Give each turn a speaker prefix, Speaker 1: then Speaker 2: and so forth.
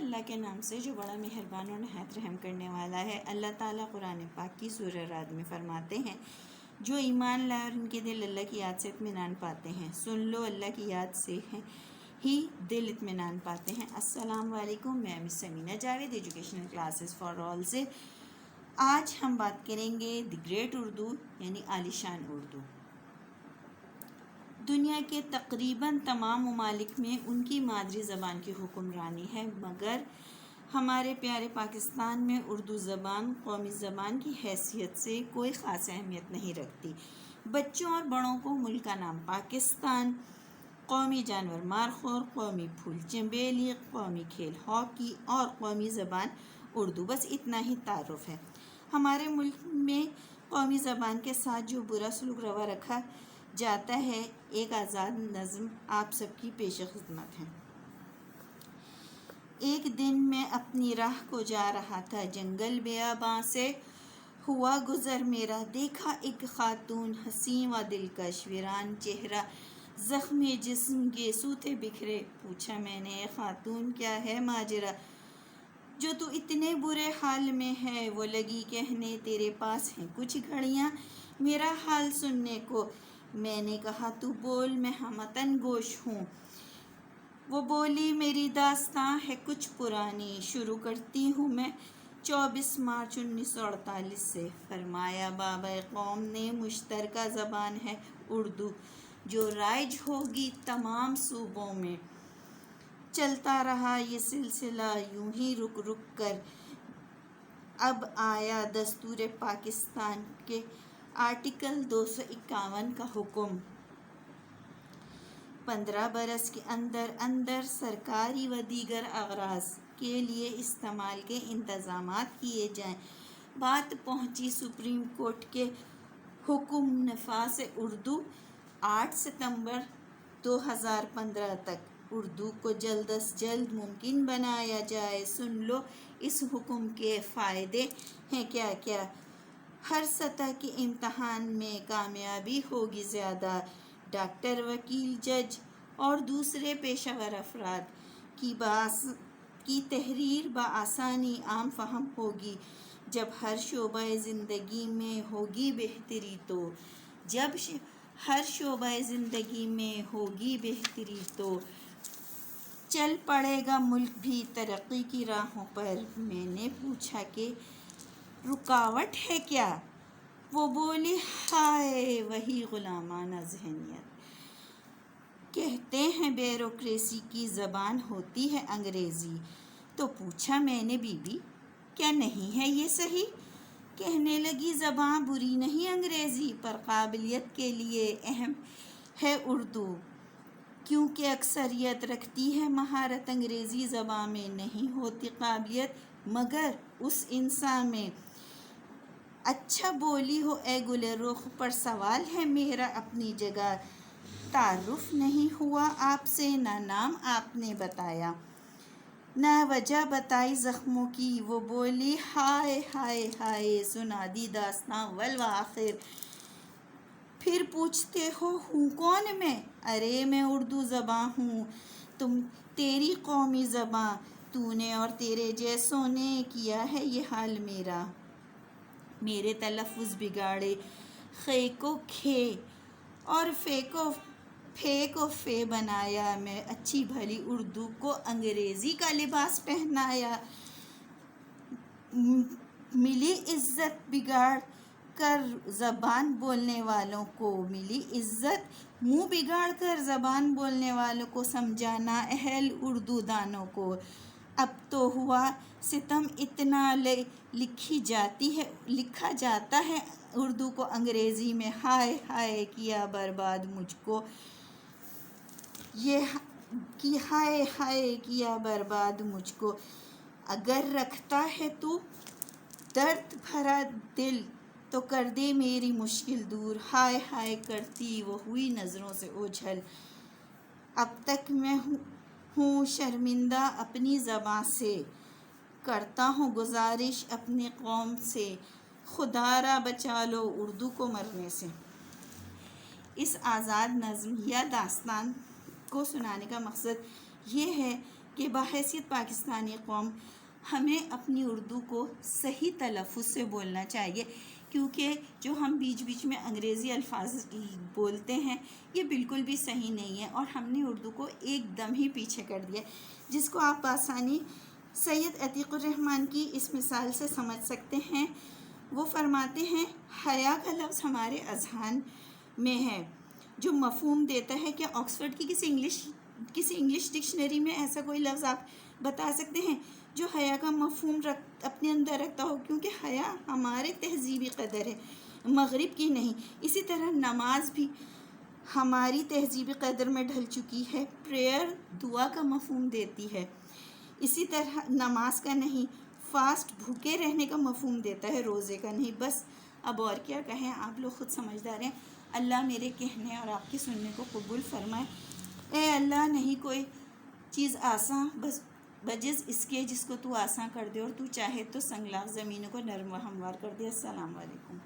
Speaker 1: اللہ کے نام سے جو بڑا مہربان اور نہایت رحم کرنے والا ہے۔ اللہ تعالیٰ قرآن پاک کی سورہ رعد میں فرماتے ہیں، جو ایمان لائے اور ان کے دل اللہ کی یاد سے اطمینان پاتے ہیں، سن لو اللہ کی یاد سے ہی دل اطمینان پاتے ہیں۔ السلام علیکم، میں miss Samina Javed educational classes for all سے آج ہم بات کریں گے دی گریٹ اردو یعنی عالیشان اردو۔ دنیا کے تقریباً تمام ممالک میں ان کی مادری زبان کی حکمرانی ہے، مگر ہمارے پیارے پاکستان میں اردو زبان قومی زبان کی حیثیت سے کوئی خاص اہمیت نہیں رکھتی۔ بچوں اور بڑوں کو ملک کا نام پاکستان، قومی جانور مارخور، قومی پھول چنبیلی، قومی کھیل ہاکی اور قومی زبان اردو، بس اتنا ہی تعارف ہے۔ ہمارے ملک میں قومی زبان کے ساتھ جو برا سلوک روا رکھا جاتا ہے، ایک آزاد نظم آپ سب کی پیش خدمت ہے۔ ایک دن میں اپنی راہ کو جا رہا تھا، جنگل بیاباں سے ہوا گزر میرا، دیکھا ایک خاتون حسین و دلکش، ویران چہرہ زخمی جسم گیسو تھے بکھرے، پوچھا میں نے اے خاتون کیا ہے ماجرا جو تو اتنے برے حال میں ہے؟ وہ لگی کہنے تیرے پاس ہیں کچھ گھڑیاں میرا حال سننے کو، میں نے کہا تو بول میں ہمتن گوش ہوں۔ وہ بولی میری داستاں ہے کچھ پرانی، شروع کرتی ہوں میں 24 مارچ 1948 سے۔ فرمایا بابا قوم نے مشترکہ زبان ہے اردو، جو رائج ہوگی تمام صوبوں میں۔ چلتا رہا یہ سلسلہ یوں ہی رک رک کر، اب آیا دستور پاکستان کے آرٹیکل 251 کا حکم۔ 15 برس کے اندر اندر سرکاری و دیگر اغراض کے لیے استعمال کے انتظامات کیے جائیں۔ بات پہنچی سپریم کورٹ کے حکم نفاذ اردو 8 ستمبر 2015 تک۔ اردو کو جلد از جلد ممکن بنایا جائے۔ سن لو اس حکم کے فائدے ہیں کیا کیا۔ ہر سطح کے امتحان میں کامیابی ہوگی زیادہ، ڈاکٹر، وکیل، جج اور دوسرے پیشہ ور افراد کی تحریر بآسانی عام فہم ہوگی۔ جب ہر شعبہ زندگی میں ہوگی بہتری تو چل پڑے گا ملک بھی ترقی کی راہوں پر۔ میں نے پوچھا کہ رکاوٹ ہے کیا؟ وہ بولی ہائے وہی غلامانہ ذہنیت، کہتے ہیں بیوروکریسی کی زبان ہوتی ہے انگریزی۔ تو پوچھا میں نے بی بی کیا نہیں ہے یہ صحیح؟ کہنے لگی زباں بری نہیں انگریزی، پر قابلیت کے لیے اہم ہے اردو، کیونکہ اکثریت رکھتی ہے مہارت۔ انگریزی زباں میں نہیں ہوتی قابلیت مگر اس انسان میں۔ اچھا بولی ہو اے گل رخ، پر سوال ہے میرا اپنی جگہ، تعارف نہیں ہوا آپ سے، نہ نام آپ نے بتایا، نہ وجہ بتائی زخموں کی۔ وہ بولی ہائے ہائے ہائے، سنا دی داستاں والآخر، پھر پوچھتے ہو ہوں کون میں؟ ارے میں اردو زباں ہوں، تیری قومی زباں، تو نے اور تیرے جیسوں نے کیا ہے یہ حال میرا۔ میرے تلفظ بگاڑے، خے کو کھے اور پھے کو فے بنایا، میں اچھی بھلی اردو کو انگریزی کا لباس پہنایا۔ ملی عزت بگاڑ کر زبان بولنے والوں کو، ملی عزت منہ بگاڑ کر زبان بولنے والوں کو، سمجھا نااہل اردو دانوں کو۔ اب تو ہوا ستم اتنا، لکھا جاتا ہے اردو کو انگریزی میں، ہائے ہائے کیا برباد مجھ کو، ہائے ہائے کیا برباد مجھ کو۔ اگر رکھتا ہے تو درد بھرا دل تو کر دے میری مشکل دور، ہائے ہائے کرتی وہ ہوئی نظروں سے اوجھل۔ اب تک میں ہوں شرمندہ اپنی زباں سے، کرتا ہوں گزارش اپنی قوم سے، خدا را بچا لو اردو کو مرنے سے۔ اس آزاد نظم یا داستان کو سنانے کا مقصد یہ ہے کہ بحیثیت پاکستانی قوم ہمیں اپنی اردو کو صحیح تلفظ سے بولنا چاہیے، کیونکہ جو ہم بیچ بیچ میں انگریزی الفاظ بولتے ہیں یہ بالکل بھی صحیح نہیں ہے، اور ہم نے اردو کو ایک دم ہی پیچھے کر دیا، جس کو آپ بآسانی سید عتیق الرحمن کی اس مثال سے سمجھ سکتے ہیں۔ وہ فرماتے ہیں حیا کا لفظ ہمارے اذہان میں ہے جو مفہوم دیتا ہے۔ کہ آکسفورڈ کی کسی انگلش ڈکشنری میں ایسا کوئی لفظ آپ بتا سکتے ہیں جو حیا کا مفہوم اپنے اندر رکھتا ہو؟ کیونکہ حیا ہمارے تہذیبی قدر ہے، مغرب کی نہیں۔ اسی طرح نماز بھی ہماری تہذیبی قدر میں ڈھل چکی ہے۔ پریئر دعا کا مفہوم دیتی ہے، اسی طرح نماز کا نہیں۔ فاسٹ بھوکے رہنے کا مفہوم دیتا ہے، روزے کا نہیں۔ بس اب اور کیا کہیں، آپ لوگ خود سمجھدار ہیں۔ اللہ میرے کہنے اور آپ کے سننے کو قبول فرمائے۔ اے اللہ، نہیں کوئی چیز آسان بجز اس کے جس کو تو آسان کر دے، اور تو چاہے تو سنگلاخ زمینوں کو نرم و ہموار کر دے۔ السلام علیکم۔